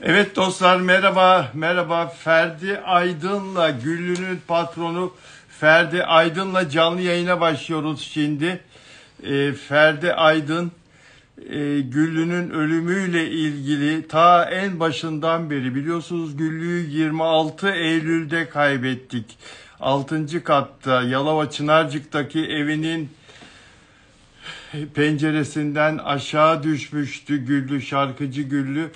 Evet dostlar, merhaba, merhaba. Ferdi Aydın'la, Güllü'nün patronu Ferdi Aydın'la canlı yayına başlıyoruz şimdi. Ferdi Aydın, Güllü'nün ölümüyle ilgili ta en başından beri biliyorsunuz Güllü'yü 26 Eylül'de kaybettik. 6. katta Yalova Çınarcık'taki evinin penceresinden aşağı düşmüştü Güllü, şarkıcı Güllü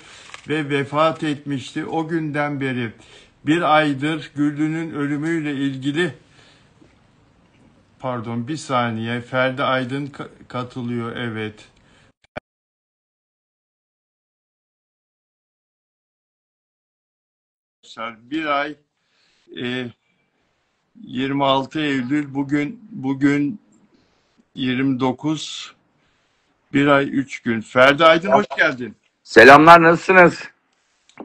ve vefat etmişti. O günden beri bir aydır Güllü'nün ölümüyle ilgili, pardon bir saniye, Ferdi Aydın katılıyor, evet. Bir ay, e, 26 Eylül, bugün 29, bir ay 3 gün. Ferdi Aydın, hoş geldin. Selamlar, nasılsınız?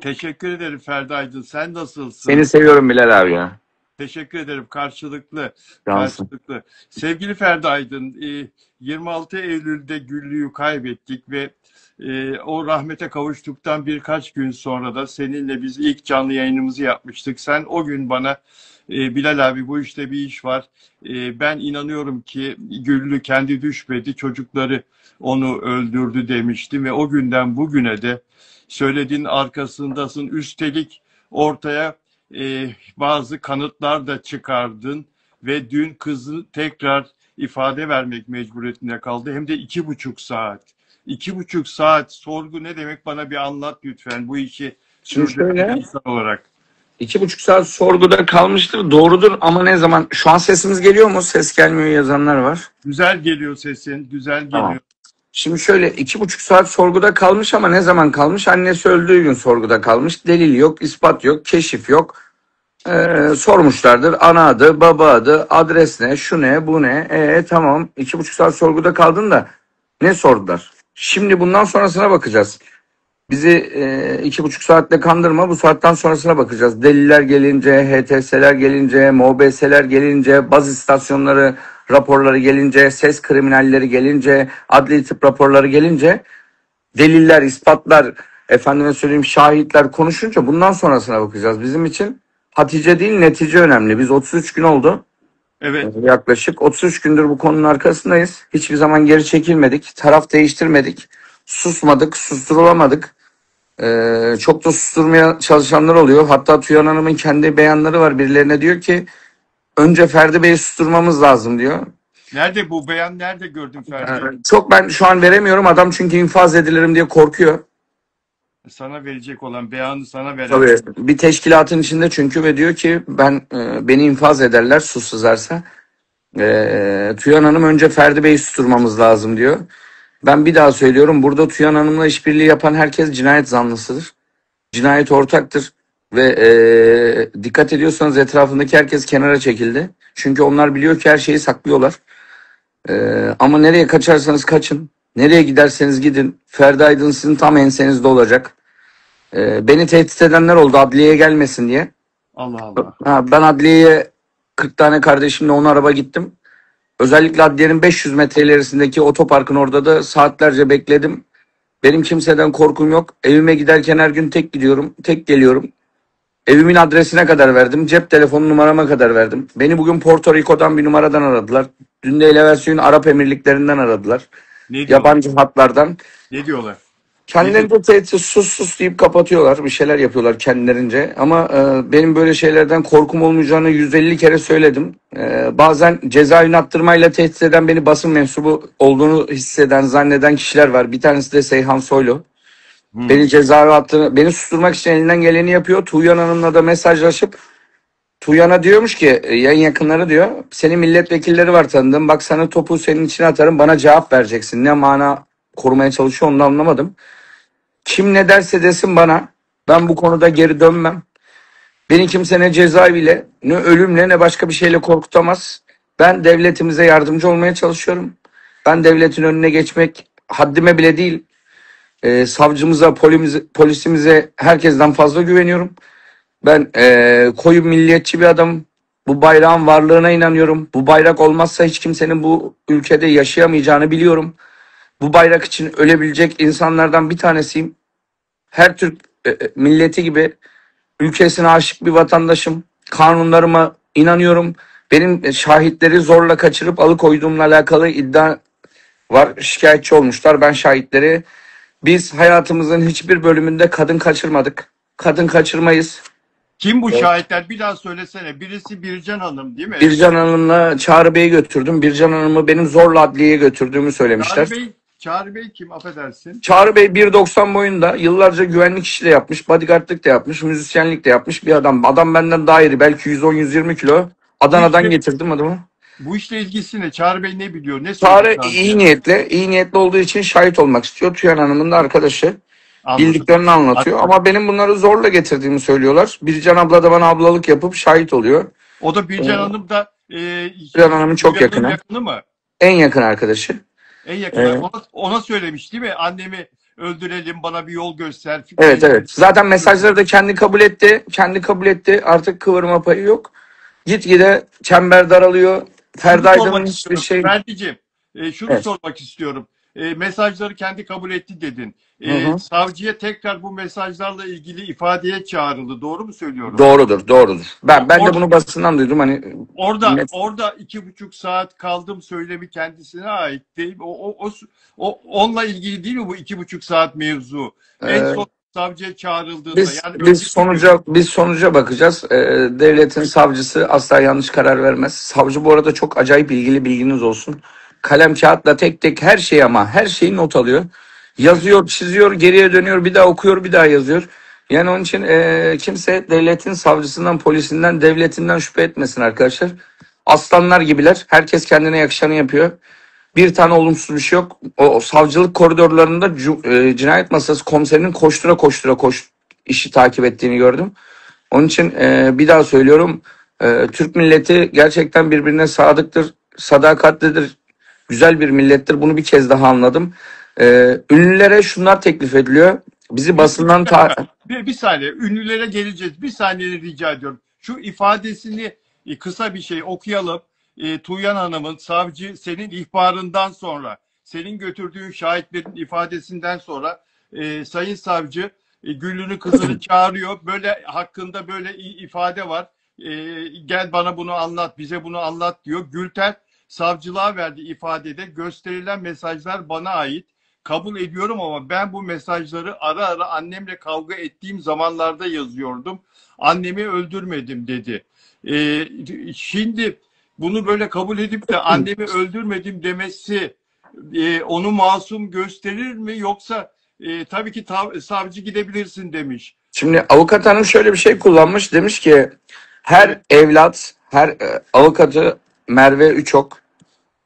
Teşekkür ederim Ferdi Aydın. Sen Seni nasılsın? seviyorum Bilal abi ya. Teşekkür ederim. Karşılıklı. Cansın. Karşılıklı. Sevgili Ferdi Aydın, 26 Eylül'de Güllü'yü kaybettik ve o rahmete kavuştuktan birkaç gün sonra da seninle biz ilk canlı yayınımızı yapmıştık. Sen o gün bana Bilal abi, bu işte bir iş var. Ben inanıyorum ki Güllü kendi düşmedi, çocukları onu öldürdü demiştin ve o günden bugüne de söylediğin arkasındasın. Üstelik ortaya bazı kanıtlar da çıkardın ve dün kızı tekrar ifade vermek mecburiyetinde kaldı. Hem de 2,5 saat. 2,5 saat sorgu ne demek, bana bir anlat lütfen, bu işi Şimdi sürdüren bir şöyle, insan olarak. 2,5 saat sorguda kalmıştır. Doğrudur ama ne zaman? Şu an sesimiz geliyor mu? Ses gelmiyor yazanlar var. Güzel geliyor sesin, güzel Tamam. geliyor. Şimdi şöyle 2,5 saat sorguda kalmış ama ne zaman kalmış? Annesi öldüğü gün sorguda kalmış. Delil yok, ispat yok, keşif yok. Sormuşlardır. Ana adı, baba adı, adres ne, şu ne, bu ne? Tamam. 2,5 saat sorguda kaldın da ne sordular? Şimdi bundan sonrasına bakacağız. Bizi 2,5 saatte kandırma. Bu saatten sonrasına bakacağız. Deliller gelince, HTS'ler gelince, MOBS'ler gelince, baz istasyonları raporları gelince, ses kriminalleri gelince, adli tıp raporları gelince, deliller, ispatlar, efendime söyleyeyim şahitler konuşunca bundan sonrasına bakacağız. Bizim için Hatice değil netice önemli. Biz 33 gün oldu. Evet. Yaklaşık 33 gündür bu konunun arkasındayız. Hiçbir zaman geri çekilmedik. Taraf değiştirmedik. Susmadık, susturulamadık. Çok da susturmaya çalışanlar oluyor. Hatta Tüyan Hanım'ın kendi beyanları var. Birilerine diyor ki önce Ferdi Bey'i susturmamız lazım diyor. Nerede bu beyan, nerede gördün Ferdi? Çok ben şu an veremiyorum. Adam çünkü infaz edilirim diye korkuyor. Sana verecek olan beyanı sana veren. Tabii bir teşkilatın içinde çünkü ve diyor ki beni infaz ederler sus sızarsa. Tüyan Hanım önce Ferdi Bey'i susturmamız lazım diyor. Ben bir daha söylüyorum. Burada Tüyan Hanım'la işbirliği yapan herkes cinayet zanlısıdır. Cinayet ortaktır. Ve dikkat ediyorsanız etrafındaki herkes kenara çekildi. Çünkü onlar biliyor ki her şeyi saklıyorlar. Ama nereye kaçarsanız kaçın. Nereye giderseniz gidin. Ferdi Aydın sizin tam ensenizde olacak. Beni tehdit edenler oldu adliyeye gelmesin diye. Allah Allah. Ben adliyeye 40 tane kardeşimle 10 araba gittim. Özellikle adliyenin 500 metre ilerisindeki otoparkın orada da saatlerce bekledim. Benim kimseden korkum yok. Evime giderken her gün tek gidiyorum, tek geliyorum. Evimin adresine kadar verdim. Cep telefonu numarama kadar verdim. Beni bugün Porto Rico'dan bir numaradan aradılar. Dün de Elevasyon Arap Emirlikleri'nden aradılar. Ne diyorlar? Yabancı hatlardan. Ne diyorlar? Kendilerince tehdit sus sus deyip kapatıyorlar. Bir şeyler yapıyorlar kendilerince. Ama benim böyle şeylerden korkum olmayacağını 150 kere söyledim. Bazen cezaevine attırmayla tehdit eden beni basın mensubu olduğunu hisseden, zanneden kişiler var. Bir tanesi de Seyhan Soylu. Beni cezaevine attığını, beni susturmak için elinden geleni yapıyor. Tuğyan Hanım'la da mesajlaşıp Tuğyan'a diyormuş ki yayın yakınları diyor. Senin milletvekilleri var tanıdığım. Bak sana topu senin içine atarım bana cevap vereceksin. Ne mana korumaya çalışıyor onu da anlamadım. Kim ne derse desin bana. Ben bu konuda geri dönmem. Beni kimse ne cezaeviyle ne ölümle ne başka bir şeyle korkutamaz. Ben devletimize yardımcı olmaya çalışıyorum. Ben devletin önüne geçmek haddime bile değil. Savcımıza, polisimize herkesten fazla güveniyorum. Ben koyu milliyetçi bir adamım. Bu bayrağın varlığına inanıyorum. Bu bayrak olmazsa hiç kimsenin bu ülkede yaşayamayacağını biliyorum. Bu bayrak için ölebilecek insanlardan bir tanesiyim. Her Türk milleti gibi ülkesine aşık bir vatandaşım. Kanunlarıma inanıyorum. Benim şahitleri zorla kaçırıp alıkoyduğumla alakalı iddia var. Şikayetçi olmuşlar. Ben şahitleri, biz hayatımızın hiçbir bölümünde kadın kaçırmadık. Kadın kaçırmayız. Kim bu Evet. şahitler? Bir daha söylesene. Birisi Bircan Hanım değil mi? Bircan Hanım'la Çağrı Bey'i götürdüm. Bircan Hanım'ı benim zorla adliyeye götürdüğümü söylemişler. Çağrı Bey kim? Affedersin. Çağrı Bey 1,90 boyunda, yıllarca güvenlik işi de yapmış, bodyguardlık da yapmış, müzisyenlik de yapmış bir adam. Adam benden daha iri, belki 110-120 kilo. Bu Adana'dan işle, getirdim adamı. bu işle ilgisi ne? Çağrı Bey ne biliyor? Ne söyledi Çağrı iyi savcıya? niyetli, iyi niyetli olduğu için şahit olmak istiyor. Tüyan Hanım'ın da arkadaşı. Anladım. Bildiklerini anlatıyor ama benim bunları zorla getirdiğimi söylüyorlar. Bircan abla da bana ablalık yapıp şahit oluyor. O da Bircan Ee, Hanım da Bircan Hanım'ın çok Hülya'nın yakını, yakını mı? en yakın arkadaşı. En yakını. Ee, Ona söylemiş değil mi? Annemi öldürelim, bana bir yol göster. evet, evet. Zaten mesajları da kendi kabul etti. Kendi kabul etti. Artık kıvırma payı yok. Gitgide çember daralıyor. Şunu Ferdi Aydın'ın sormak hiçbir istiyorum. şey... Ferdi'ciğim, şunu Evet. sormak istiyorum. Mesajları kendi kabul etti dedin. Hı hı. Savcıya tekrar bu mesajlarla ilgili ifadeye çağrıldı. Doğru mu söylüyorum? Doğrudur, doğrudur. O- Ben de or- bunu basından duydum. Hani net. orada 2,5 saat kaldım söylemi kendisine ait değil mi? Onunla ilgili değil mi bu 2,5 saat mevzu? En e, son savcıya çağrıldığında Biz yani biz önceki gün. sonuca bakacağız. Devletin savcısı asla yanlış karar vermez. Savcı bu arada çok acayip ilgili, bilginiz olsun. Kalem kağıtla tek tek her şeyi, ama her şeyi not alıyor. Evet. Yazıyor, çiziyor, geriye dönüyor, bir daha okuyor, bir daha yazıyor. Yani onun için kimse devletin savcısından, polisinden, devletinden şüphe etmesin arkadaşlar. Aslanlar gibiler. Herkes kendine yakışanı yapıyor. Bir tane olumsuz bir şey yok. O savcılık koridorlarında cinayet masası komiserinin koştura koştura işi takip ettiğini gördüm. Onun için bir daha söylüyorum. Türk milleti gerçekten birbirine sadıktır, sadakatlidir. Güzel bir millettir. Bunu bir kez daha anladım. Ünlülere şunlar teklif ediliyor. Bizi Bir basından dakika. Bir saniye. Ünlülere geleceğiz. Bir saniye rica ediyorum. Şu ifadesini kısa bir şey okuyalım. Tuğyan Hanım'ın savcı senin ihbarından sonra, senin götürdüğün şahitlerin ifadesinden sonra Sayın Savcı Güllü'nün kızını çağırıyor. Böyle hakkında böyle ifade var. Gel bana bunu anlat, bize bunu anlat diyor. Gülter savcılığa verdiği ifadede gösterilen mesajlar bana ait. Kabul ediyorum ama ben bu mesajları ara ara annemle kavga ettiğim zamanlarda yazıyordum. Annemi öldürmedim dedi. Şimdi bunu böyle kabul edip de annemi öldürmedim demesi onu masum gösterir mi? Yoksa tabii ki savcı gidebilirsin demiş. Şimdi avukat hanım şöyle bir şey kullanmış. Demiş ki her Evet. evlat, avukatı Merve Üçok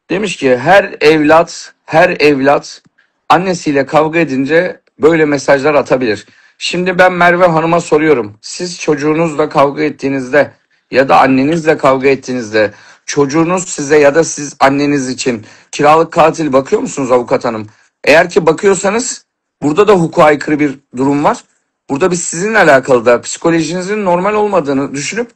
demiş ki her evlat annesiyle kavga edince böyle mesajlar atabilir. Şimdi ben Merve Hanım'a soruyorum. Siz çocuğunuzla kavga ettiğinizde ya da annenizle kavga ettiğinizde çocuğunuz size ya da siz anneniz için kiralık katil bakıyor musunuz avukat hanım? Eğer ki bakıyorsanız burada da hukuka aykırı bir durum var. Burada biz sizinle alakalı da psikolojinizin normal olmadığını düşünüp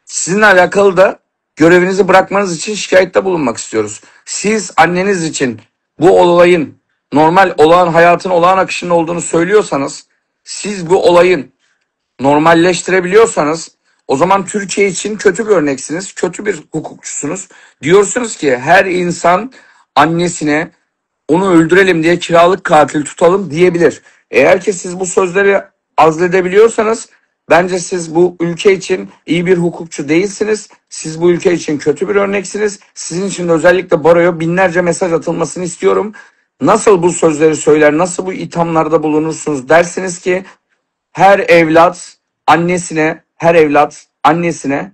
sizinle alakalı da görevinizi bırakmanız için şikayette bulunmak istiyoruz. Siz anneniz için bu olayın normal olağan hayatın olağan akışında olduğunu söylüyorsanız, siz bu olayın normalleştirebiliyorsanız o zaman Türkiye için kötü bir örneksiniz, kötü bir hukukçusunuz. Diyorsunuz ki her insan annesine onu öldürelim diye kiralık katil tutalım diyebilir. Eğer ki siz bu sözleri azledebiliyorsanız bence siz bu ülke için iyi bir hukukçu değilsiniz. Siz bu ülke için kötü bir örneksiniz. Sizin için de özellikle baroya binlerce mesaj atılmasını istiyorum. Nasıl bu sözleri söyler, nasıl bu ithamlarda bulunursunuz dersiniz ki her evlat annesine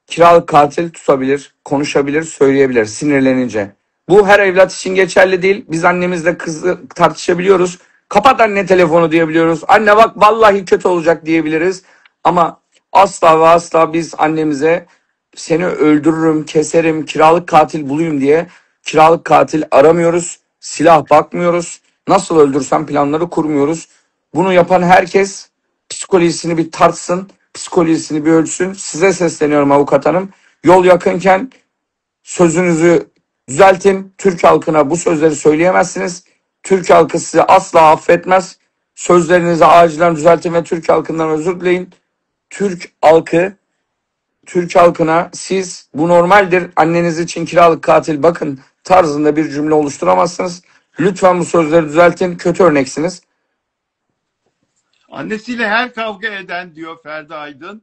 kiralık katil tutabilir, konuşabilir, söyleyebilir sinirlenince. Bu her evlat için geçerli değil. Biz annemizle kızı tartışabiliyoruz. Kapat anne telefonu diyebiliyoruz. Anne bak vallahi kötü olacak diyebiliriz. Ama asla ve asla biz annemize seni öldürürüm, keserim, kiralık katil bulayım diye kiralık katil aramıyoruz. Silah bakmıyoruz. Nasıl öldürsem planları kurmuyoruz. Bunu yapan herkes psikolojisini bir tartsın, psikolojisini bir ölçsün. Size sesleniyorum avukat hanım. Yol yakınken sözünüzü düzeltin. Türk halkına bu sözleri söyleyemezsiniz. Türk halkı sizi asla affetmez. Sözlerinizi acilen düzeltin ve Türk halkından özür dileyin. Türk halkı, Türk halkına siz bu normaldir, anneniz için kiralık katil bakın tarzında bir cümle oluşturamazsınız. Lütfen bu sözleri düzeltin. Kötü örneksiniz. Annesiyle her kavga eden diyor Ferdi Aydın.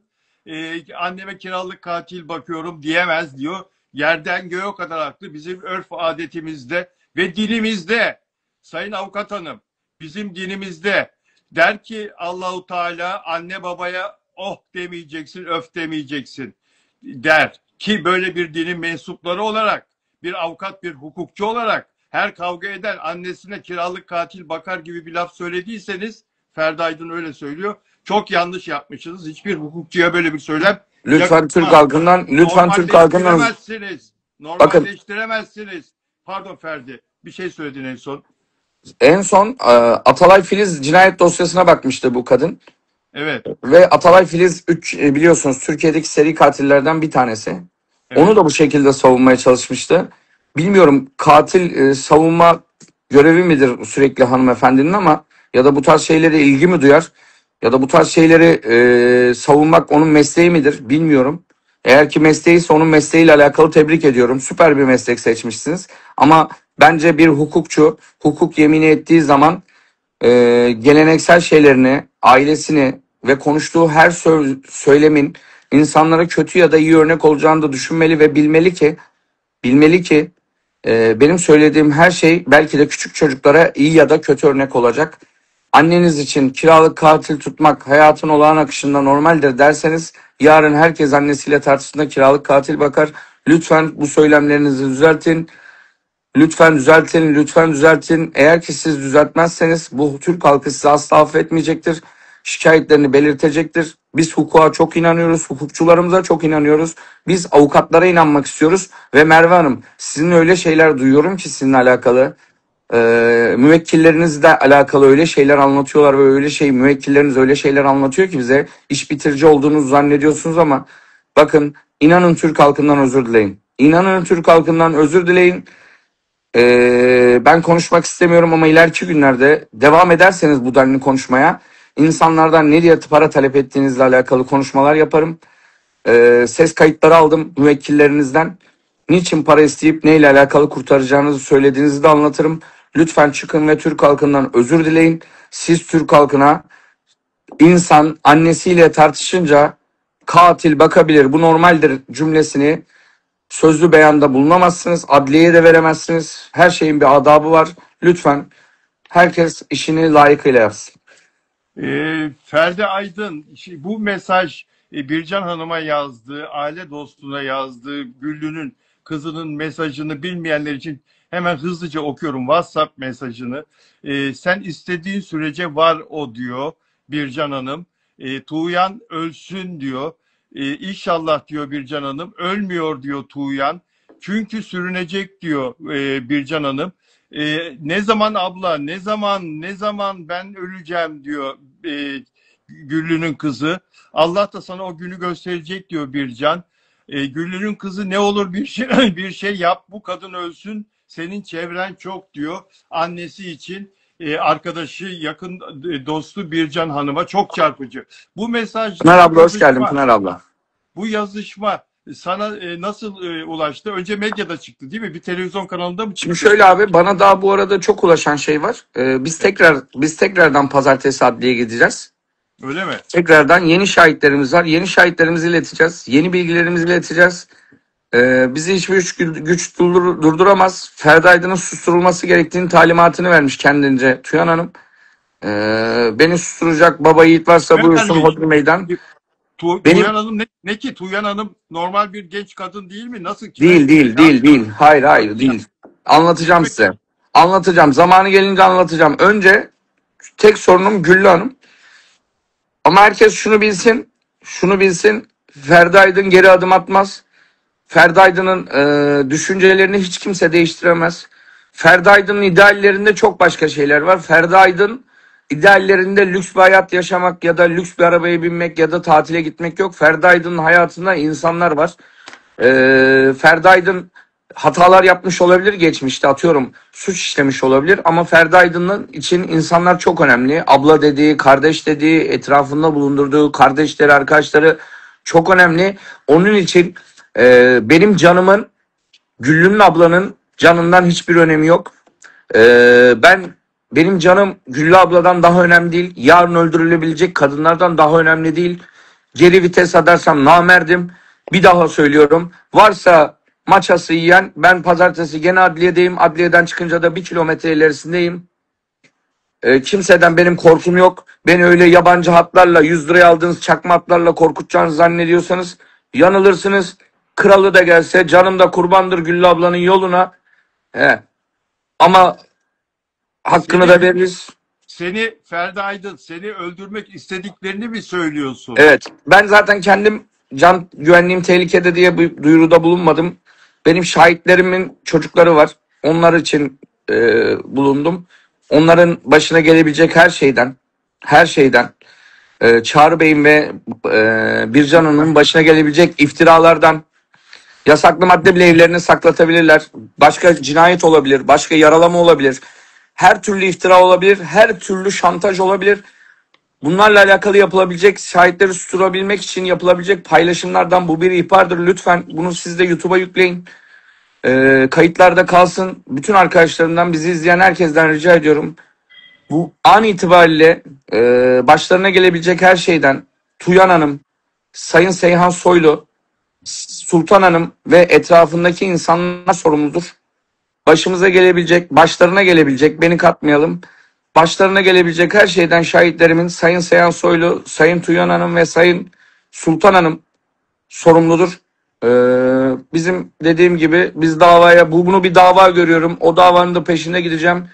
Anneme kiralık katil bakıyorum diyemez diyor. Yerden göğe kadar haklı. Bizim örf adetimizde ve dinimizde, Sayın Avukat Hanım, bizim dinimizde der ki Allahu Teala anne babaya oh demeyeceksin, öf demeyeceksin der. Ki böyle bir dinin mensupları olarak, bir avukat, bir hukukçu olarak her kavga eden annesine kiralık katil bakar gibi bir laf söylediyseniz, Ferdi Aydın öyle söylüyor, çok yanlış yapmışsınız. Hiçbir hukukçuya böyle bir söylem Lütfen Türk yakışmaz. halkından, lütfen Türk halkından Normalleştiremezsiniz. bakın Normalleştiremezsiniz. Pardon Ferdi, bir şey söyledin en son. en son Atalay Filiz cinayet dosyasına bakmıştı bu kadın. Evet, Ve Atalay Filiz 3 biliyorsunuz Türkiye'deki seri katillerden bir tanesi. evet. Onu da bu şekilde savunmaya çalışmıştı. Bilmiyorum katil savunma görevi midir sürekli hanımefendinin ama ya da bu tarz şeylere ilgi mi duyar ya da bu tarz şeyleri savunmak onun mesleği midir bilmiyorum. Eğer ki mesleğiyse onun mesleğiyle alakalı tebrik ediyorum. Süper bir meslek seçmişsiniz. Ama bence bir hukukçu hukuk yemini ettiği zaman geleneksel şeylerini, ailesini ve konuştuğu her söylemin insanlara kötü ya da iyi örnek olacağını da düşünmeli ve bilmeli ki benim söylediğim her şey belki de küçük çocuklara iyi ya da kötü örnek olacak. Anneniz için kiralık katil tutmak hayatın olağan akışında normaldir derseniz yarın herkes annesiyle tartıştığında kiralık katil bakar. Lütfen bu söylemlerinizi düzeltin. Lütfen düzeltin, lütfen düzeltin. Eğer ki siz düzeltmezseniz bu Türk halkı sizi asla affetmeyecektir. Şikayetlerini belirtecektir. Biz hukuka çok inanıyoruz, hukukçularımıza çok inanıyoruz. Biz avukatlara inanmak istiyoruz. Ve Merve Hanım, sizin öyle şeyler duyuyorum ki sizinle alakalı. Müvekkillerinizle alakalı öyle şeyler anlatıyorlar ve müvekkilleriniz öyle şeyler anlatıyor ki bize iş bitirici olduğunuzu zannediyorsunuz ama bakın inanın Türk halkından özür dileyin. İnanın Türk halkından özür dileyin. Ben konuşmak istemiyorum ama ileriki günlerde devam ederseniz bu denli konuşmaya insanlardan ne diye para talep ettiğinizle alakalı konuşmalar yaparım. Ses kayıtları aldım müvekkillerinizden. Niçin para isteyip neyle alakalı kurtaracağınızı söylediğinizi de anlatırım. Lütfen çıkın ve Türk halkından özür dileyin. Siz Türk halkına insan annesiyle tartışınca katil bakabilir bu normaldir cümlesini sözlü beyanda bulunamazsınız. Adliyeye de veremezsiniz. Her şeyin bir adabı var. Lütfen herkes işini layıkıyla yapsın. Ferdi Aydın, bu mesaj Bircan Hanım'a yazdığı, aile dostuna yazdığı Güllü'nün kızının mesajını bilmeyenler için hemen hızlıca okuyorum WhatsApp mesajını. Sen istediğin sürece var o diyor Bircan Hanım. Tuğyan ölsün diyor. İnşallah diyor Bircan Hanım. Ölmüyor diyor Tuğyan. Çünkü sürünecek diyor Bircan Hanım. Ne zaman abla, ne zaman ben öleceğim diyor Güllü'nün kızı. Allah da sana o günü gösterecek diyor Bircan. Güllü'nün kızı ne olur bir şey bir şey yap, bu kadın ölsün. Senin çevren çok diyor. Annesi için arkadaşı, yakın dostu Bircan Hanım'a çok çarpıcı. Bu mesaj, Pınar abla hoş geldin Pınar abla. bu yazışma sana nasıl ulaştı? Önce medyada çıktı değil mi? Bir televizyon kanalında mı çıktı? Şimdi şöyle abi bana daha bu arada çok ulaşan şey var. Biz tekrardan pazartesi adliyeye gideceğiz. Öyle mi? Tekrardan yeni şahitlerimiz var. Yeni şahitlerimizi ileteceğiz. Yeni bilgilerimizi ileteceğiz. Bizi hiçbir güç durduramaz. Ferdi Aydın'ın susturulması gerektiğini talimatını vermiş kendince Tuyan Hanım. Beni susturacak baba yiğit varsa buyursun hodri meydan. Tuğyan Hanım ne ki? Tuğyan Hanım normal bir genç kadın değil mi? Nasıl? Değil. Hayır değil. Anlatacağım size. Anlatacağım. Zamanı gelince anlatacağım. Önce tek sorunum Güllü Hanım. Ama herkes şunu bilsin. Ferdi Aydın geri adım atmaz. Ferdi Aydın'ın düşüncelerini hiç kimse değiştiremez. Ferdi Aydın'ın ideallerinde çok başka şeyler var. Ferdi Aydın ideallerinde lüks bir hayat yaşamak ya da lüks bir arabaya binmek ya da tatile gitmek yok. Ferdi Aydın'ın hayatında insanlar var. Ferdi Aydın hatalar yapmış olabilir geçmişte, atıyorum suç işlemiş olabilir ama Ferdi Aydın'ın için insanlar çok önemli. Abla dediği, kardeş dediği, etrafında bulundurduğu kardeşleri, arkadaşları çok önemli. Onun için benim canımın Güllü'nün ablanın canından hiçbir önemi yok. Benim canım Güllü abladan daha önemli değil. Yarın öldürülebilecek kadınlardan daha önemli değil. Geri vites edersem namerdim. Bir daha söylüyorum. Varsa maçası yiyen, ben pazartesi gene adliyedeyim. Adliyeden çıkınca da 1 kilometre ilerisindeyim. Kimseden benim korkum yok. Beni öyle yabancı hatlarla, 100 liraya aldığınız çakma hatlarla korkutacağınızı zannediyorsanız yanılırsınız. Kralı da gelse canım da kurbandır Güllü ablanın yoluna. He. Ama hakkını da Seni veririz. Ferdi Aydın seni öldürmek istediklerini mi söylüyorsun? Evet. Ben zaten kendim can güvenliğim tehlikede diye bir duyuruda bulunmadım. Benim şahitlerimin çocukları var. Onlar için bulundum. Onların başına gelebilecek her şeyden, Çağrı Bey'in ve Bircan Hanım'ın başına gelebilecek iftiralardan, yasaklı madde bile evlerine saklatabilirler. Başka cinayet olabilir, başka yaralama olabilir. Her türlü iftira olabilir, her türlü şantaj olabilir. Bunlarla alakalı yapılabilecek, şahitleri susturabilmek için yapılabilecek paylaşımlardan bu bir ihbardır. Lütfen bunu siz de YouTube'a yükleyin. Kayıtlarda kalsın. Bütün arkadaşlarımdan, bizi izleyen herkesten rica ediyorum. Bu an itibariyle başlarına gelebilecek her şeyden Tuyan Hanım, Sayın Seyhan Soylu, Sultan Hanım ve etrafındaki insanlar sorumludur. Başımıza gelebilecek, başlarına gelebilecek, beni katmayalım. Başlarına gelebilecek her şeyden şahitlerimin Sayın Seyhan Soylu, Sayın Tuyan Hanım ve Sayın Sultan Hanım sorumludur. Bizim dediğim gibi biz davaya, bunu bir dava görüyorum. O davanın da peşinde gideceğim.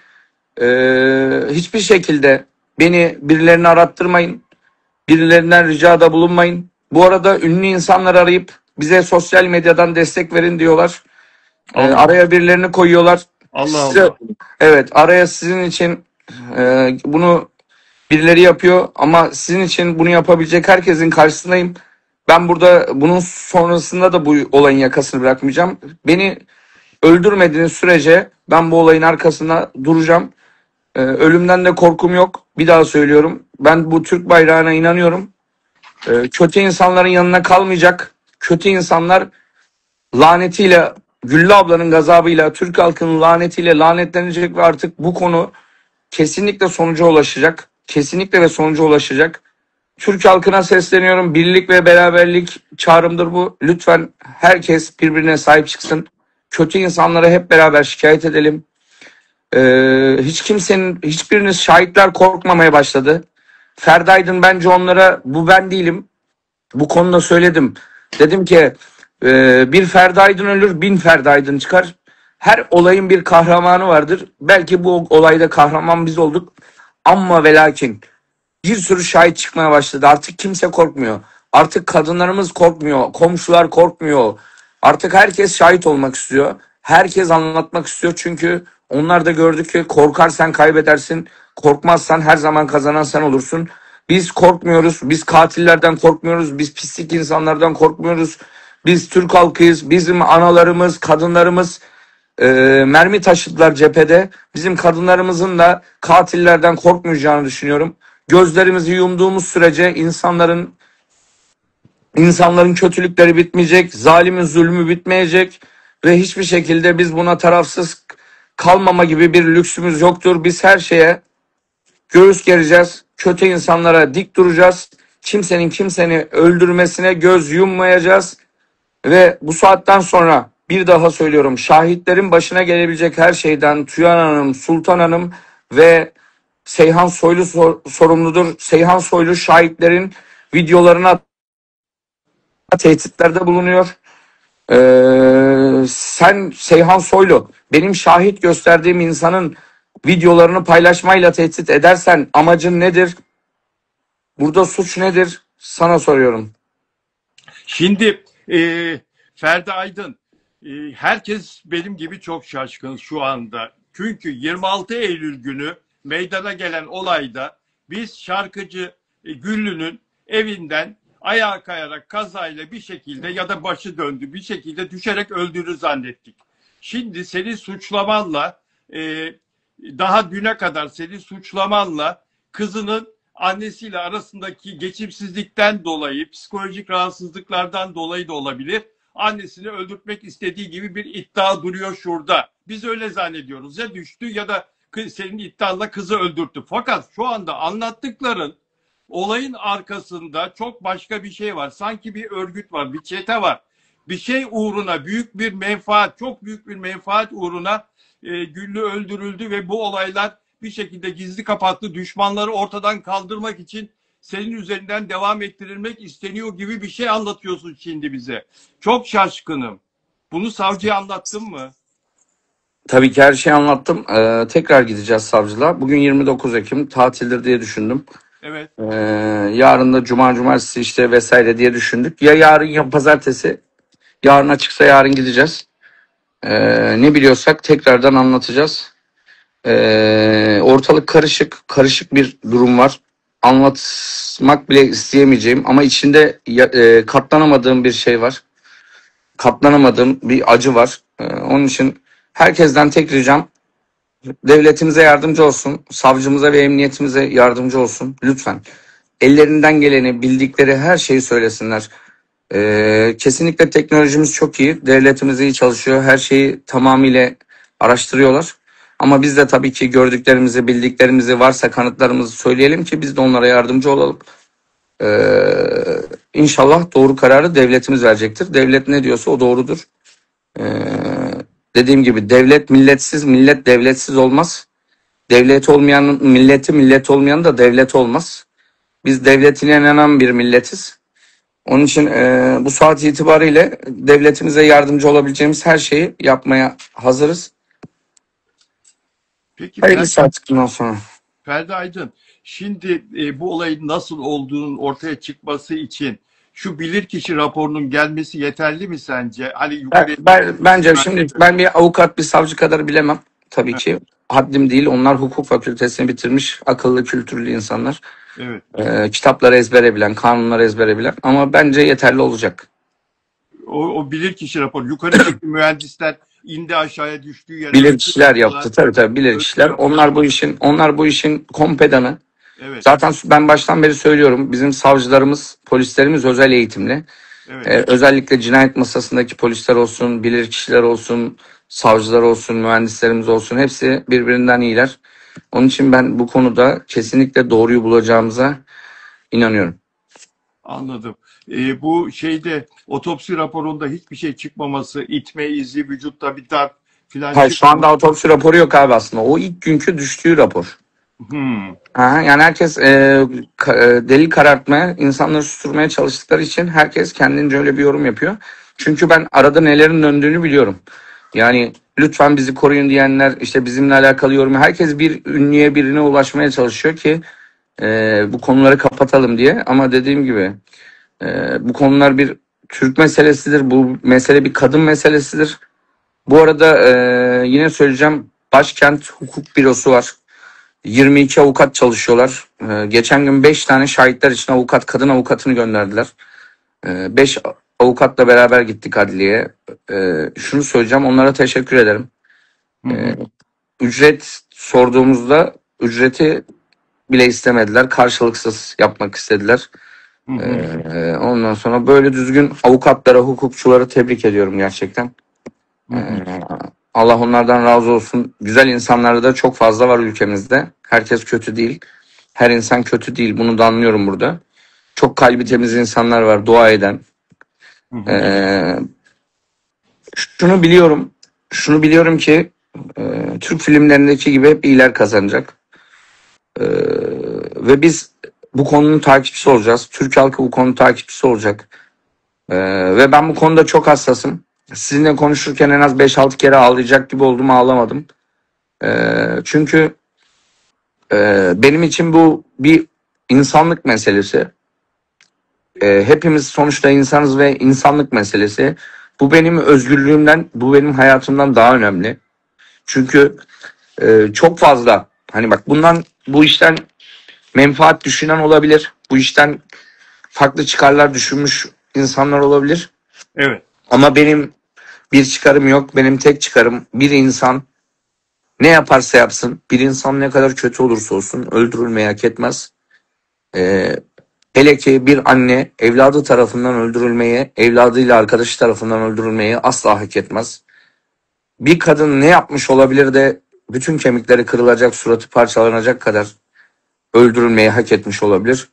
Hiçbir şekilde beni birilerine arattırmayın. Birilerinden ricada bulunmayın. Bu arada ünlü insanlar arayıp bize sosyal medyadan destek verin diyorlar. Allah Araya birilerini koyuyorlar. Allah Size, Allah. evet, araya sizin için bunu birileri yapıyor ama sizin için bunu yapabilecek herkesin karşısındayım. Ben burada bunun sonrasında da bu olayın yakasını bırakmayacağım. Beni öldürmediğiniz sürece ben bu olayın arkasında duracağım. Ölümden de korkum yok. Bir daha söylüyorum. Ben bu Türk bayrağına inanıyorum. Kötü insanların yanına kalmayacak. Kötü insanlar lanetiyle, Güllü ablanın gazabıyla, Türk halkının lanetiyle lanetlenecek ve artık bu konu kesinlikle sonuca ulaşacak. Kesinlikle ve sonuca ulaşacak. Türk halkına sesleniyorum. Birlik ve beraberlik çağrımdır bu. Lütfen herkes birbirine sahip çıksın. Kötü insanlara hep beraber şikayet edelim. Hiçbiriniz, şahitler korkmamaya başladı. Ferdi Aydın bence onlara, bu ben değilim. Bu konuda söyledim. Dedim ki bir Ferdi Aydın ölür, 1000 Ferdi Aydın çıkar. Her olayın bir kahramanı vardır. Belki bu olayda kahraman biz olduk. Ama ve lakin bir sürü şahit çıkmaya başladı. Artık kimse korkmuyor. Artık kadınlarımız korkmuyor. Komşular korkmuyor. Artık herkes şahit olmak istiyor. Herkes anlatmak istiyor. Çünkü onlar da gördü ki korkarsan kaybedersin. Korkmazsan her zaman kazanan sen olursun. Biz korkmuyoruz. Biz katillerden korkmuyoruz. Biz pislik insanlardan korkmuyoruz. Biz Türk halkıyız. Bizim analarımız, kadınlarımız mermi taşıdılar cephede. Bizim kadınlarımızın da katillerden korkmayacağını düşünüyorum. Gözlerimizi yumduğumuz sürece insanların kötülükleri bitmeyecek, zalimin zulmü bitmeyecek ve hiçbir şekilde biz buna tarafsız kalmama gibi bir lüksümüz yoktur. Biz her şeye göğüs gereceğiz. Kötü insanlara dik duracağız. Kimsenin kimseni öldürmesine göz yummayacağız. Ve bu saatten sonra bir daha söylüyorum, şahitlerin başına gelebilecek her şeyden Tuyan Hanım, Sultan Hanım ve Seyhan Soylu sorumludur. Seyhan Soylu şahitlerin videolarına tehditlerde bulunuyor. Sen Seyhan Soylu, benim şahit gösterdiğim insanın videolarını paylaşmayla tehdit edersen amacın nedir? Burada suç nedir? Sana soruyorum. Şimdi Ferdi Aydın, herkes benim gibi çok şaşkın şu anda. Çünkü 26 Eylül günü meydana gelen olayda biz şarkıcı Güllü'nün evinden ayağa kayarak kazayla bir şekilde ya da başı döndü bir şekilde düşerek öldüğünü zannettik. Şimdi seni suçlamanla e, daha düne kadar seni suçlamanla kızının annesiyle arasındaki geçimsizlikten dolayı, psikolojik rahatsızlıklardan dolayı da olabilir. Annesini öldürtmek istediği gibi bir iddia duruyor şurada. Biz öyle zannediyoruz. Ya düştü ya da senin iddianla kızı öldürttü. Fakat şu anda anlattıkların olayın arkasında çok başka bir şey var. Sanki bir örgüt var, bir çete var. Bir şey uğruna, büyük bir menfaat, çok büyük bir menfaat uğruna Güllü öldürüldü ve bu olaylar bir şekilde gizli kapaklı düşmanları ortadan kaldırmak için senin üzerinden devam ettirilmek isteniyor gibi bir şey anlatıyorsun şimdi bize. Çok şaşkınım. Bunu savcıya anlattın mı? Tabii ki her şeyi anlattım. Tekrar gideceğiz savcılığa. Bugün 29 Ekim tatildir diye düşündüm. Evet. Yarın da cuma cumartesi işte vesaire diye düşündük. Ya yarın ya pazartesi. Yarın açıksa yarın gideceğiz. Ne biliyorsak tekrardan anlatacağız. Ortalık karışık. Karışık bir durum var. Anlatmak bile isteyemeyeceğim ama içinde katlanamadığım bir şey var. Katlanamadığım bir acı var. Onun için herkesten tek ricam devletimize yardımcı olsun. Savcımıza ve emniyetimize yardımcı olsun. Lütfen. Ellerinden geleni, bildikleri her şeyi söylesinler. Kesinlikle teknolojimiz çok iyi. Devletimiz iyi çalışıyor. Her şeyi tamamıyla araştırıyorlar. Ama biz de tabii ki gördüklerimizi, bildiklerimizi varsa kanıtlarımızı söyleyelim ki biz de onlara yardımcı olalım. İnşallah doğru kararı devletimiz verecektir. Devlet ne diyorsa o doğrudur. Ee, Dediğim gibi devlet milletsiz, millet devletsiz olmaz. Devlet olmayanın milleti, millet olmayan da devlet olmaz. Biz devletine inanan bir milletiz. Onun için bu saat itibariyle devletimize yardımcı olabileceğimiz her şeyi yapmaya hazırız. Peki Hayırlı saat bundan sonra. Ferdi Aydın, şimdi bu olayın nasıl olduğunun ortaya çıkması için şu bilirkişi raporunun gelmesi yeterli mi sence? Hani yukarıya... Bence şimdi ben bir avukat, bir savcı kadar bilemem. Tabii ki haddim değil. Onlar hukuk fakültesini bitirmiş, akıllı, kültürlü insanlar. Evet. Kitapları ezbere bilen, kanunları ezbere bilen. Ama bence yeterli olacak. O bilirkişi raporu. Yukarıdaki mühendisler indi aşağıya düştüğü yere... Bilirkişiler yaptı. Tabii bilirkişiler. Onlar bu işin kompedanı. Evet. Zaten ben baştan beri söylüyorum. Bizim savcılarımız, polislerimiz özel eğitimli. Evet. Özellikle cinayet masasındaki polisler olsun, bilirkişiler olsun, savcılar olsun, mühendislerimiz olsun, hepsi birbirinden iyiler. Onun için ben bu konuda kesinlikle doğruyu bulacağımıza inanıyorum. Anladım. Bu şeyde otopsi raporunda hiçbir şey çıkmaması, itme izi, vücutta bir darp filan Hayır, şu anda otopsi raporu yok abi aslında. O ilk günkü düştüğü rapor. Yani herkes delil karartmaya, insanları susturmaya çalıştıkları için herkes kendince öyle bir yorum yapıyor. Çünkü ben arada nelerin döndüğünü biliyorum. Yani lütfen bizi koruyun diyenler, işte bizimle alakalı yorum. Herkes bir ünlüye, birine ulaşmaya çalışıyor ki bu konuları kapatalım diye. Ama dediğim gibi bu konular bir Türk meselesidir. Bu mesele bir kadın meselesidir. Bu arada yine söyleyeceğim, Başkent Hukuk Bürosu var. 22 avukat çalışıyorlar. Geçen gün 5 tane şahitler için kadın avukatını gönderdiler. 5 avukatla beraber gittik adliyeye. Şunu söyleyeceğim, onlara teşekkür ederim. Ücret sorduğumuzda ücreti bile istemediler. Karşılıksız yapmak istediler. Ondan sonra böyle düzgün avukatlara, hukukçuları tebrik ediyorum gerçekten. Allah onlardan razı olsun. Güzel insanlar da çok fazla var ülkemizde. Herkes kötü değil. Her insan kötü değil. Bunu da anlıyorum burada. Çok kalbi temiz insanlar var. Dua eden. Şunu biliyorum. Şunu biliyorum ki Türk filmlerindeki gibi hep iyiler kazanacak. Ve biz bu konunun takipçisi olacağız. Türk halkı bu konunun takipçisi olacak. Ve ben bu konuda çok hassasım. Sizinle konuşurken en az 5-6 kere ağlayacak gibi oldum, ağlamadım. Çünkü benim için bu bir insanlık meselesi. Hepimiz sonuçta insanız ve insanlık meselesi. Bu benim özgürlüğümden, bu benim hayatımdan daha önemli. Çünkü çok fazla, hani bak, bu işten menfaat düşünen olabilir. Bu işten farklı çıkarlar düşünmüş insanlar olabilir. Evet. Ama benim bir çıkarım yok. Benim tek çıkarım, bir insan ne yaparsa yapsın, bir insan ne kadar kötü olursa olsun öldürülmeyi hak etmez. Ee, Hele ki bir anne evladı tarafından öldürülmeyi, evladıyla arkadaşı tarafından öldürülmeyi asla hak etmez. Bir kadın ne yapmış olabilir de bütün kemikleri kırılacak, suratı parçalanacak kadar öldürülmeyi hak etmiş olabilir?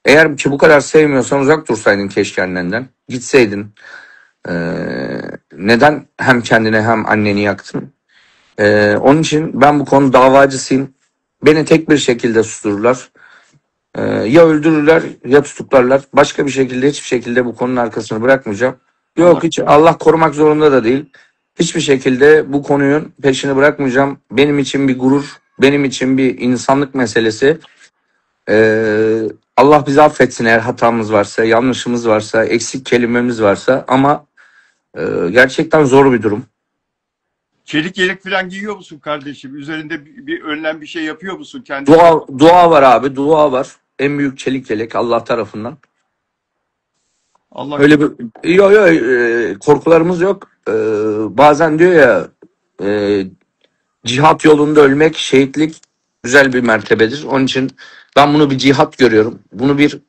Eğer ki bu kadar sevmiyorsan uzak dursaydın keşke annenden. Gitseydin. Ee, Neden hem kendine hem anneni yaktın? Onun için ben bu konu davacısıyım. Beni tek bir şekilde sustururlar. Ya öldürürler ya tutuklarlar. Başka bir şekilde hiçbir şekilde bu konunun arkasını bırakmayacağım. Allah Yok, hiç Allah korumak zorunda da değil. Hiçbir şekilde bu konunun peşini bırakmayacağım. Benim için bir gurur, benim için bir insanlık meselesi. Allah bizi affetsin eğer hatamız varsa, yanlışımız varsa, eksik kelimemiz varsa ama gerçekten zor bir durum. çelik yelek falan giyiyor musun kardeşim? Üzerinde bir önlem bir şey yapıyor musun kendi Dua, dua var abi, dua var. En büyük çelik yelek Allah tarafından. Allah Öyle bir yok yok, korkularımız yok. Bazen diyor ya, e, cihat yolunda ölmek, şehitlik güzel bir mertebedir. Onun için ben bunu bir cihat görüyorum. Bunu bir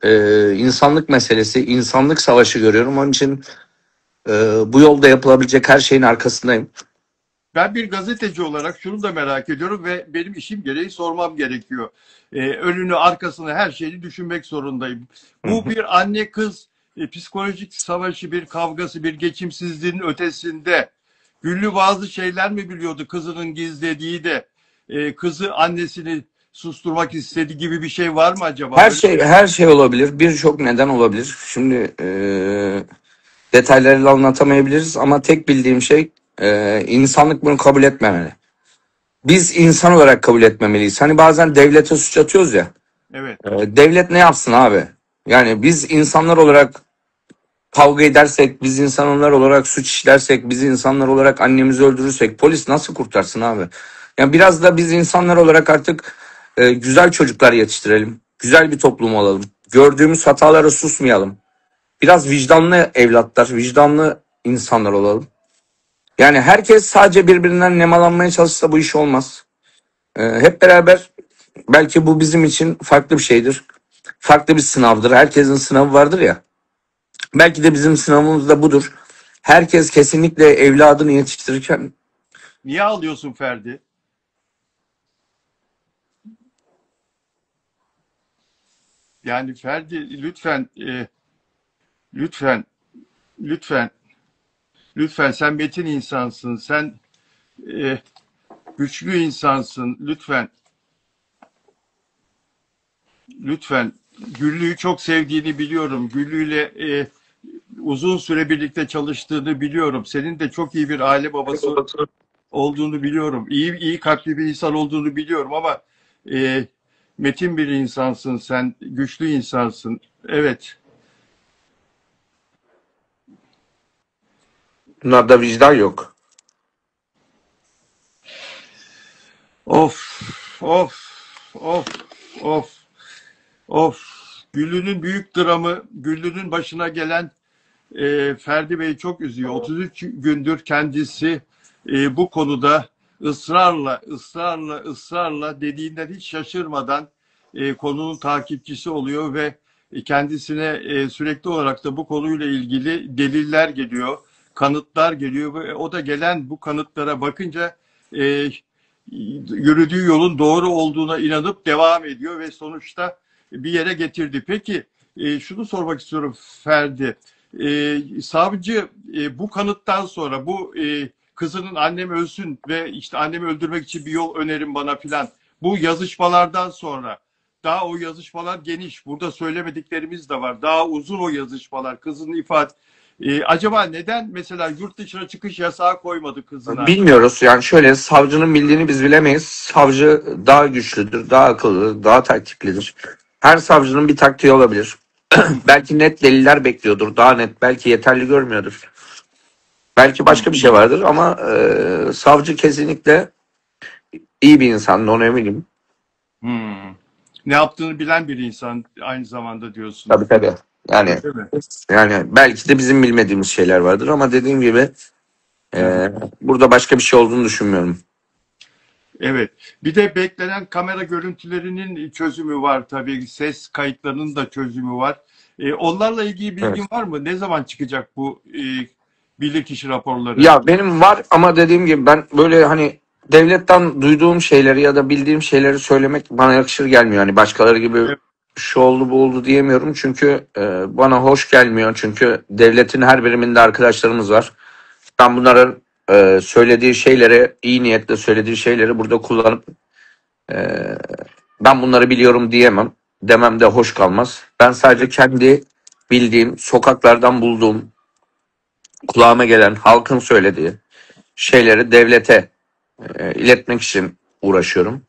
insanlık meselesi, insanlık savaşı görüyorum. Onun için bu yolda yapılabilecek her şeyin arkasındayım. Ben bir gazeteci olarak şunu da merak ediyorum ve benim işim gereği sormam gerekiyor. Önünü, arkasını, her şeyi düşünmek zorundayım. Hı Bu hı. bir anne kız psikolojik savaşı, bir kavgası, bir geçimsizliğin ötesinde Güllü bazı şeyler mi biliyordu kızının gizlediği de kızı annesini susturmak istediği gibi bir şey var mı acaba? Her Böyle şey her şey olabilir. Birçok neden olabilir. Şimdi detaylarıyla anlatamayabiliriz ama tek bildiğim şey, insanlık bunu kabul etmemeli. Biz insan olarak kabul etmemeliyiz. Hani bazen devlete suç atıyoruz ya. evet. Devlet ne yapsın abi? Yani biz insanlar olarak kavga edersek, biz insanlar olarak suç işlersek, biz insanlar olarak annemizi öldürürsek polis nasıl kurtarsın abi? Yani biraz da biz insanlar olarak artık güzel çocuklar yetiştirelim. Güzel bir toplum olalım. Gördüğümüz hatalara susmayalım. Biraz vicdanlı evlatlar, vicdanlı insanlar olalım. Yani herkes sadece birbirinden nemalanmaya çalışsa bu iş olmaz. Hep beraber, belki bu bizim için farklı bir şeydir. Farklı bir sınavdır. Herkesin sınavı vardır ya. Belki de bizim sınavımız da budur. Herkes kesinlikle evladını yetiştirirken Niye ağlıyorsun Ferdi? Yani Ferdi lütfen, lütfen, lütfen, lütfen sen metin insansın. Sen e, güçlü insansın. Lütfen, lütfen. Güllü'yü çok sevdiğini biliyorum. Güllü'yle uzun süre birlikte çalıştığını biliyorum. Senin de çok iyi bir aile babası olduğunu biliyorum. İyi kalpli bir insan olduğunu biliyorum ama e, metin bir insansın sen. Güçlü insansın. Evet. bunlarda vicdan yok. Of, of, of, of, of. Güllü'nün büyük dramı, Güllü'nün başına gelen Ferdi Bey çok üzüyor. 33 gündür kendisi bu konuda ısrarla dediğinden hiç şaşırmadan konunun takipçisi oluyor ve kendisine sürekli olarak da bu konuyla ilgili deliller geliyor, kanıtlar geliyor ve o da gelen bu kanıtlara bakınca yürüdüğü yolun doğru olduğuna inanıp devam ediyor ve sonuçta bir yere getirdi. Peki şunu sormak istiyorum Ferdi. Savcı bu kanıttan sonra bu kızının annem ölsün ve işte annemi öldürmek için bir yol önerin bana filan. Bu yazışmalardan sonra daha o yazışmalar geniş. Burada söylemediklerimiz de var. Daha uzun o yazışmalar. Kızın ifade. Acaba neden mesela yurt dışına çıkış yasağı koymadı kızına? Bilmiyoruz. Yani şöyle, savcının bildiğini biz bilemeyiz. Savcı daha güçlüdür, daha akıllıdır, daha taktiklidir. Her savcının bir taktiği olabilir. Belki net deliller bekliyordur. Daha net, belki yeterli görmüyordur. Belki başka bir şey vardır ama savcı kesinlikle iyi bir insan, ona eminim. Hmm. Ne yaptığını bilen bir insan aynı zamanda diyorsun. Tabii tabii. Yani Öyle mi? yani belki de bizim bilmediğimiz şeyler vardır ama dediğim gibi Aha. Burada başka bir şey olduğunu düşünmüyorum. Evet. Bir de beklenen kamera görüntülerinin çözümü var tabii. Ses kayıtlarının da çözümü var. Onlarla ilgili bilgin Evet. var mı? Ne zaman çıkacak bu bilirkişi raporları? Ya benim var ama dediğim gibi ben böyle hani devletten duyduğum şeyleri ya da bildiğim şeyleri söylemek bana yakışır gelmiyor. Hani başkaları gibi Evet. şu oldu bu oldu diyemiyorum çünkü bana hoş gelmiyor. Çünkü devletin her biriminde arkadaşlarımız var. Ben bunların söylediği şeyleri, iyi niyetle söylediği şeyleri burada kullanıp e, ben bunları biliyorum diyemem. Demem de hoş kalmaz. Ben sadece Evet. kendi bildiğim, sokaklardan bulduğum, kulağıma gelen, halkın söylediği şeyleri devlete iletmek için uğraşıyorum.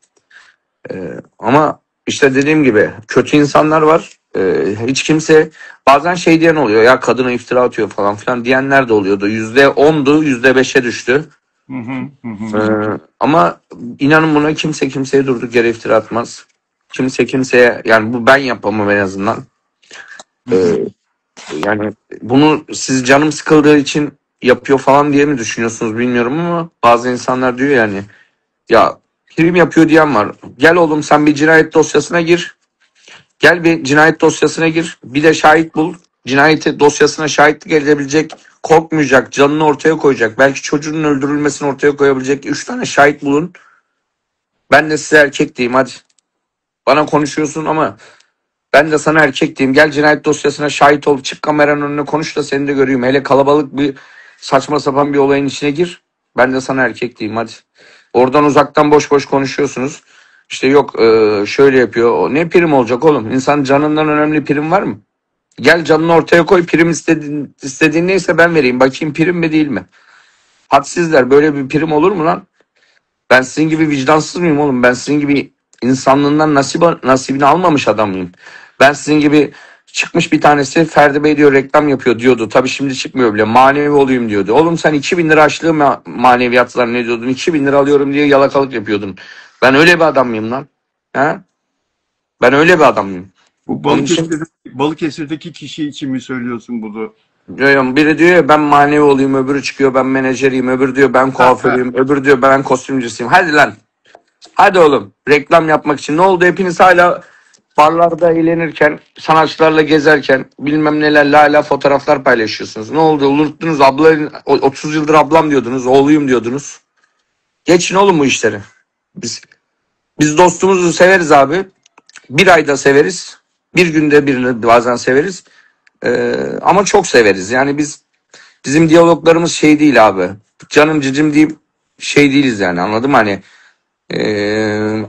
Ama işte dediğim gibi kötü insanlar var. Hiç kimse bazen şey diyen oluyor ya kadına iftira atıyor falan filan diyenler de oluyordu. %10'du %5'e düştü. Hı hı, hı Ee, hı. ama inanın buna kimse kimseye durduk yere iftira atmaz. Kimse kimseye yani bu ben yapamam en azından. Hı hı. Ee, yani bunu siz canım sıkıldığı için yapıyor falan diye mi düşünüyorsunuz bilmiyorum ama bazı insanlar diyor yani ya prim yapıyor diyen var. Gel oğlum sen bir cinayet dosyasına gir. Gel bir cinayet dosyasına gir. Bir de şahit bul. Cinayeti dosyasına şahitlik edebilecek, korkmayacak, canını ortaya koyacak. Belki çocuğunun öldürülmesini ortaya koyabilecek 3 tane şahit bulun. Ben de size erkek diyeyim hadi. Bana konuşuyorsun ama ben de sana erkek diyeyim. Gel cinayet dosyasına şahit ol. Çık kameranın önüne konuş da seni de göreyim. Hele kalabalık bir saçma sapan bir olayın içine gir. Ben de sana erkek diyeyim hadi. Oradan uzaktan boş boş konuşuyorsunuz. İşte yok şöyle yapıyor. Ne prim olacak oğlum? İnsan canından önemli prim var mı? Gel canını ortaya koy. Prim istediğin neyse ben vereyim. Bakayım prim mi değil mi? Hadsizler böyle bir prim olur mu lan? Ben sizin gibi vicdansız mıyım oğlum? Ben sizin gibi insanlığından nasibini almamış adam mıyım? Ben sizin gibi çıkmış bir tanesi Ferdi Bey diyor reklam yapıyor diyordu. Tabii şimdi çıkmıyor bile. Manevi olayım diyordu. Oğlum sen 2000 lira açlığı maneviyat zannediyordun. 2000 lira alıyorum diye yalakalık yapıyordun. Ben öyle bir adam mıyım lan? Ha? Ben öyle bir adam mıyım? Bu Onun için Balıkesir'deki kişi için mi söylüyorsun bunu? biri diyor ya ben manevi olayım, öbürü çıkıyor ben menajeriyim, öbürü diyor ben Ha, ha. kuaförüyüm, öbürü diyor ben kostümcüsüyüm. Hadi lan. Hadi oğlum reklam yapmak için ne oldu hepiniz hala barlarda eğlenirken sanatçılarla gezerken bilmem nelerle hala fotoğraflar paylaşıyorsunuz. Ne oldu unuttunuz 30 yıldır ablam diyordunuz oğluyum diyordunuz. Geçin oğlum bu işleri. Biz dostumuzu severiz abi. Bir ayda severiz. Bir günde birini bazen severiz. Ama çok severiz. Yani bizim diyaloglarımız şey değil abi. Canım cicim deyip şey değiliz yani anladın mı? Hani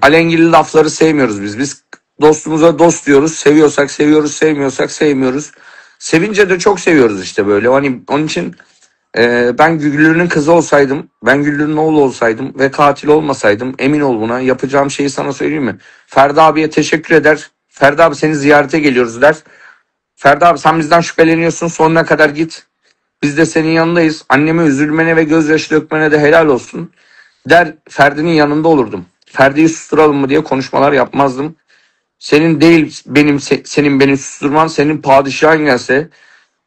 alengirli lafları sevmiyoruz biz. Biz dostumuza dost diyoruz. Seviyorsak seviyoruz, sevmiyorsak sevmiyoruz. Sevince de çok seviyoruz işte böyle. Hani onun için ben Güllü'nün kızı olsaydım, ben Güllü'nün oğlu olsaydım ve katil olmasaydım emin ol buna yapacağım şeyi sana söyleyeyim mi? Ferdi abiye teşekkür eder. Ferdi abi seni ziyarete geliyoruz der. Ferdi abi sen bizden şüpheleniyorsun sonuna kadar git. Biz de senin yanındayız. Anneme üzülmene ve gözyaşı dökmene de helal olsun der Ferdi'nin yanında olurdum. Ferdi'yi susturalım mı diye konuşmalar yapmazdım. Senin değil benim senin beni susturman senin padişahın gelse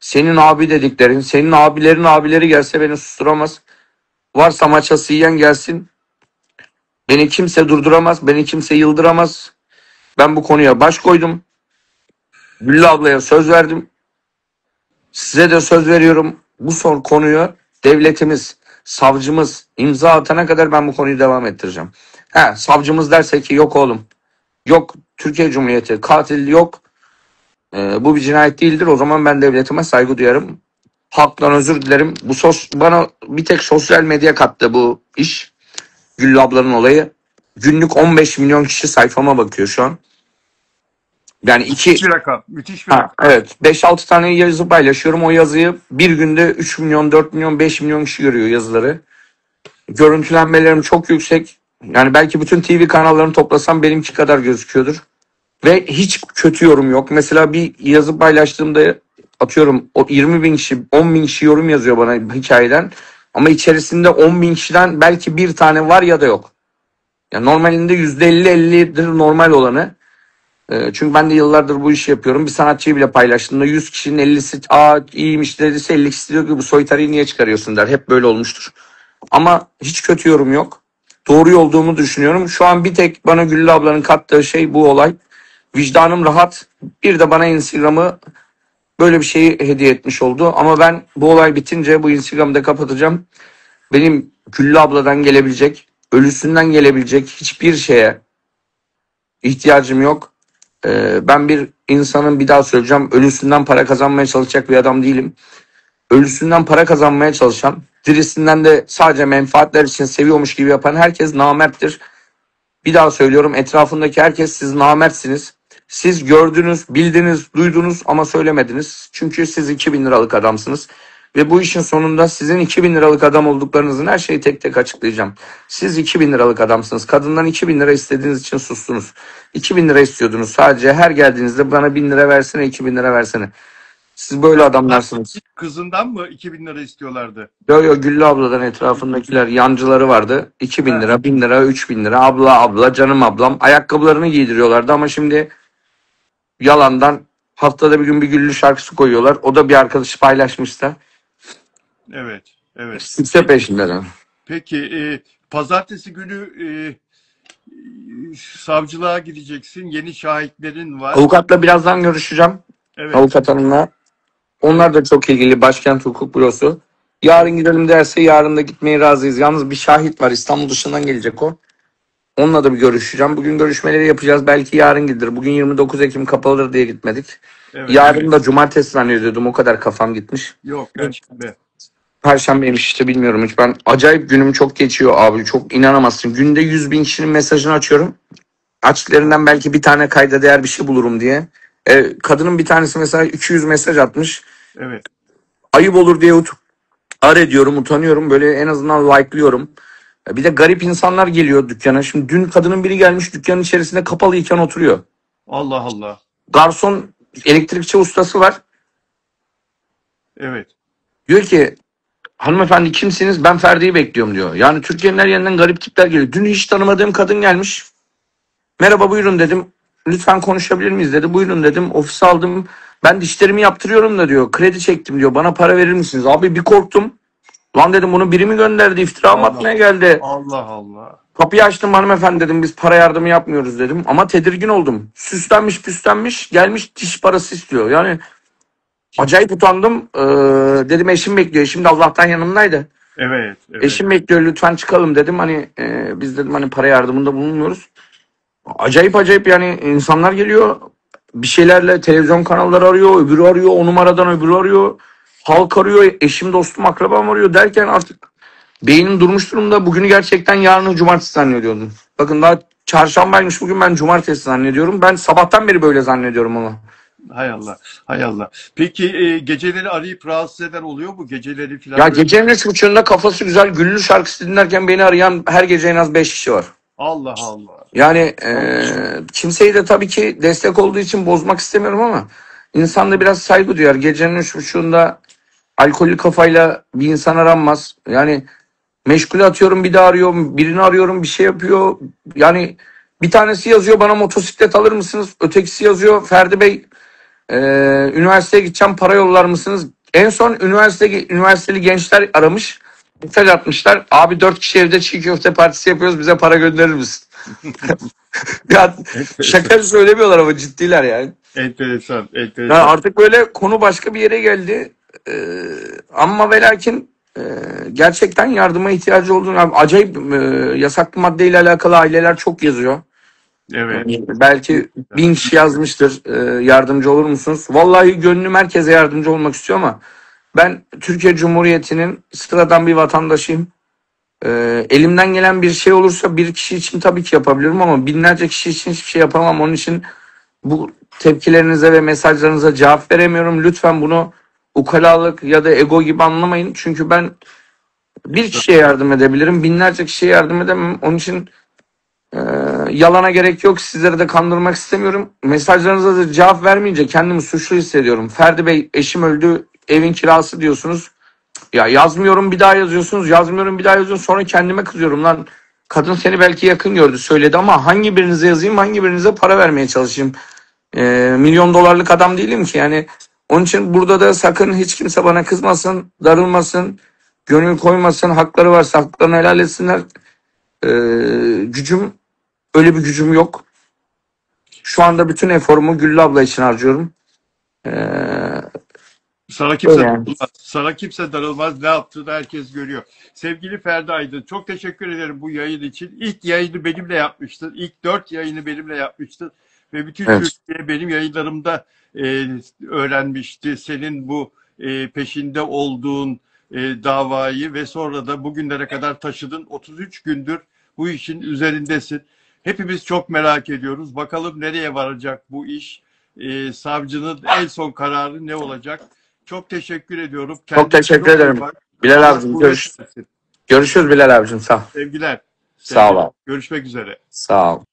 senin abi dediklerin senin abilerin abileri gelse beni susturamaz. Varsa maçası yiyen gelsin. Beni kimse durduramaz. Beni kimse yıldıramaz. Ben bu konuya baş koydum. Güllü ablaya söz verdim. Size de söz veriyorum. Bu son konuyu devletimiz, savcımız imza atana kadar ben bu konuyu devam ettireceğim. Savcımız derse ki yok oğlum. Yok Türkiye Cumhuriyeti katil yok. Bu bir cinayet değildir. O zaman ben devletime saygı duyarım. Halktan özür dilerim. Bana bir tek sosyal medya kattı bu iş. Güllü ablanın olayı. Günlük 15 milyon kişi sayfama bakıyor şu an. Yani Müthiş bir rakam. Müthiş bir rakam. evet 5-6 tane yazı paylaşıyorum. O yazıyı bir günde 3 milyon, 4 milyon, 5 milyon kişi görüyor yazıları. Görüntülenmelerim çok yüksek. Yani belki bütün TV kanallarını toplasam benimki kadar gözüküyordur. Ve hiç kötü yorum yok. Mesela bir yazı paylaştığımda atıyorum o 20 bin kişi 10 bin kişi yorum yazıyor bana hikayeden. Ama içerisinde 10 bin kişiden belki bir tane var ya da yok. Yani normalinde %50-50'dir normal olanı. Çünkü ben de yıllardır bu işi yapıyorum. Bir sanatçıyı bile paylaştığımda 100 kişinin 50'si aa iyiymiş dediyse 50'si diyor ki bu soytarıyı niye çıkarıyorsun der. Hep böyle olmuştur. Ama hiç kötü yorum yok. Doğru olduğumu düşünüyorum. Şu an bir tek bana Güllü ablanın kattığı şey bu olay. Vicdanım rahat. Bir de bana Instagram'ı böyle bir şeyi hediye etmiş oldu. Ama ben bu olay bitince bu Instagram'ı da kapatacağım. Benim Güllü abladan gelebilecek, ölüsünden gelebilecek hiçbir şeye ihtiyacım yok. Ben bir insanın, bir daha söyleyeceğim, ölüsünden para kazanmaya çalışacak bir adam değilim. Ölüsünden para kazanmaya çalışan, dirisinden de sadece menfaatler için seviyormuş gibi yapan herkes namerttir. Bir daha söylüyorum, etrafındaki herkes siz namertsiniz. Siz gördünüz, bildiniz, duydunuz ama söylemediniz. Çünkü siz 2000 liralık adamsınız. Ve bu işin sonunda sizin 2000 liralık adam olduklarınızın her şeyi tek tek açıklayacağım. Siz 2000 liralık adamsınız. Kadından 2000 lira istediğiniz için sustunuz. 2000 lira istiyordunuz. Sadece her geldiğinizde bana 1000 lira versene, 2000 lira versene. Siz böyle adamlarsınız. Kızından mı 2000 lira istiyorlardı? Yo Güllü abladan etrafındakiler yancıları vardı. 2000 lira, 1000 lira, 3000 lira. Abla, canım ablam. Ayakkabılarını giydiriyorlardı ama şimdi yalandan haftada bir gün bir Güllü şarkısı koyuyorlar. O da bir arkadaşı paylaşmışsa. Evet, evet. Kimse peşinden. Peki, pazartesi günü savcılığa gideceksin. Yeni şahitlerin var. Avukatla birazdan görüşeceğim. Evet. Avukat hanımla. Onlar da çok ilgili. Başkent Hukuk Bürosu. Yarın gidelim derse yarın da gitmeye razıyız. Yalnız bir şahit var. İstanbul dışından gelecek o. Onunla da bir görüşeceğim. Bugün görüşmeleri yapacağız. Belki yarın gider. Bugün 29 Ekim kapalıdır diye gitmedik. Evet, Yarın evet. da cumartesi zannediyordum. O kadar kafam gitmiş. Yok, Perşembe. Perşembeymiş işte, bilmiyorum hiç. Ben acayip günüm çok geçiyor abi. Çok inanamazsın. Günde 100.000 kişinin mesajını açıyorum. Açtıklarından belki bir tane kayda değer bir şey bulurum diye. Kadının bir tanesi mesela 200 mesaj atmış. Evet. Ayıp olur diye ediyorum, utanıyorum. Böyle en azından like'lıyorum. Bir de garip insanlar geliyor dükkana. Şimdi dün kadının biri gelmiş, dükkanın içerisinde kapalıyken oturuyor. Allah Allah. Garson, elektrikçi ustası var. Evet. Diyor ki hanımefendi kimsiniz? Ben Ferdi'yi bekliyorum diyor. Yani Türkiye'nin her yerinden garip tipler geliyor. Dün hiç tanımadığım kadın gelmiş. Merhaba buyurun dedim. Lütfen konuşabilir miyiz dedi. Buyurun dedim. Ofise aldım. Ben dişlerimi yaptırıyorum da diyor. Kredi çektim diyor. Bana para verir misiniz? Abi bir korktum. Lan dedim bunu biri mi gönderdi? İftira mı atmaya geldi? Allah Allah. Kapıyı açtım, hanımefendi dedim. Biz para yardımı yapmıyoruz dedim. Ama tedirgin oldum. Süslenmiş püslenmiş gelmiş diş parası istiyor. Yani acayip utandım. Dedim eşim bekliyor. Eşim de Allah'tan yanımdaydı. Evet. Evet. Eşim bekliyor, lütfen çıkalım dedim. Hani biz dedim hani para yardımında bulunmuyoruz. Acayip yani insanlar geliyor. Bir şeylerle televizyon kanalları arıyor. Öbürü arıyor. O numaradan öbürü arıyor. Halk arıyor. Eşim, dostum, akrabam arıyor derken artık beynim durmuş durumda. Bugünü gerçekten yarını cumartesi zannediyordum. Bakın daha çarşambaymış bugün, ben cumartesi zannediyorum. Ben sabahtan beri böyle zannediyorum ama. Hay Allah. Hay Allah. Peki geceleri arayıp rahatsız eden oluyor mu? Geceleri falan. Ya gecenin 3.30'unda kafası güzel Güllü şarkısı dinlerken beni arayan her gece en az 5 kişi var. Allah Allah. Yani kimseyi de tabii ki destek olduğu için bozmak istemiyorum ama insan da biraz saygı duyar. Gecenin 3.30'unda alkollü kafayla bir insan aranmaz. Yani meşgule atıyorum, bir daha arıyorum, birini arıyorum, bir şey yapıyor. Yani bir tanesi yazıyor bana motosiklet alır mısınız? Ötekisi yazıyor Ferdi Bey üniversiteye gideceğim, para yollar mısınız? En son üniversiteli gençler aramış. Mesaj atmışlar. Abi 4 kişi evde çiğ köfte partisi yapıyoruz, bize para gönderir misin? Ya şaka söylemiyorlar ama ciddiler yani. Enteresan. Yani artık böyle konu başka bir yere geldi. Ama ve lakin gerçekten yardıma ihtiyacı olduğunu, acayip yasaklı maddeyle alakalı aileler çok yazıyor. Evet. Belki 1000 kişi yazmıştır. Yardımcı olur musunuz? Vallahi gönlüm herkese yardımcı olmak istiyor ama ben Türkiye Cumhuriyeti'nin sıradan bir vatandaşıyım. Elimden gelen bir şey olursa bir kişi için tabii ki yapabilirim ama binlerce kişi için hiçbir şey yapamam. Onun için bu tepkilerinize ve mesajlarınıza cevap veremiyorum. Lütfen bunu ukalalık ya da ego gibi anlamayın. Çünkü ben bir kişiye yardım edebilirim. Binlerce kişiye yardım edemem. Onun için yalana gerek yok. Sizleri de kandırmak istemiyorum. Mesajlarınıza da cevap vermeyince kendimi suçlu hissediyorum. Ferdi Bey eşim öldü, evin kirası diyorsunuz. Ya yazmıyorum, bir daha yazıyorsunuz. Yazmıyorum, bir daha yazıyorsunuz. Sonra kendime kızıyorum lan. Kadın seni belki yakın gördü, söyledi ama hangi birinize yazayım, hangi birinize para vermeye çalışayım? Milyon dolarlık adam değilim ki yani. Onun için burada da sakın hiç kimse bana kızmasın, darılmasın, gönül koymasın. Hakları varsa haklarını helal etsinler. Gücüm, öyle bir gücüm yok. Şu anda bütün eforumu Güllü abla için harcıyorum. Ee, Sana kimse Öyle yani. darılmaz. Sana kimse darılmaz. Ne yaptığını herkes görüyor. Sevgili Ferdi Aydın, çok teşekkür ederim bu yayın için. İlk yayını benimle yapmıştın. İlk 4 yayını benimle yapmıştın. Ve bütün Evet. Türkiye benim yayınlarımda öğrenmişti. Senin bu peşinde olduğun davayı ve sonra da bugünlere kadar taşıdın. 33 gündür bu işin üzerindesin. Hepimiz çok merak ediyoruz. Bakalım nereye varacak bu iş? Savcının en son kararı ne olacak? Çok teşekkür ediyorum. Çok Kendine teşekkür çok iyi ederim. bak. Bilal Allah abicim kuvvet versin. görüşürüz Bilal abicim, sağ ol. Sevgiler. Sağ Sevgiler. ol. Görüşmek üzere. Sağ ol.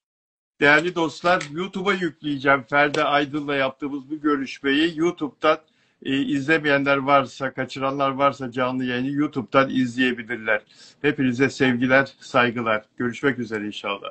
Değerli dostlar, YouTube'a yükleyeceğim Ferdi Aydın'la yaptığımız bu görüşmeyi. YouTube'dan izlemeyenler varsa, kaçıranlar varsa canlı yayını YouTube'dan izleyebilirler. Hepinize sevgiler, saygılar. Görüşmek üzere inşallah.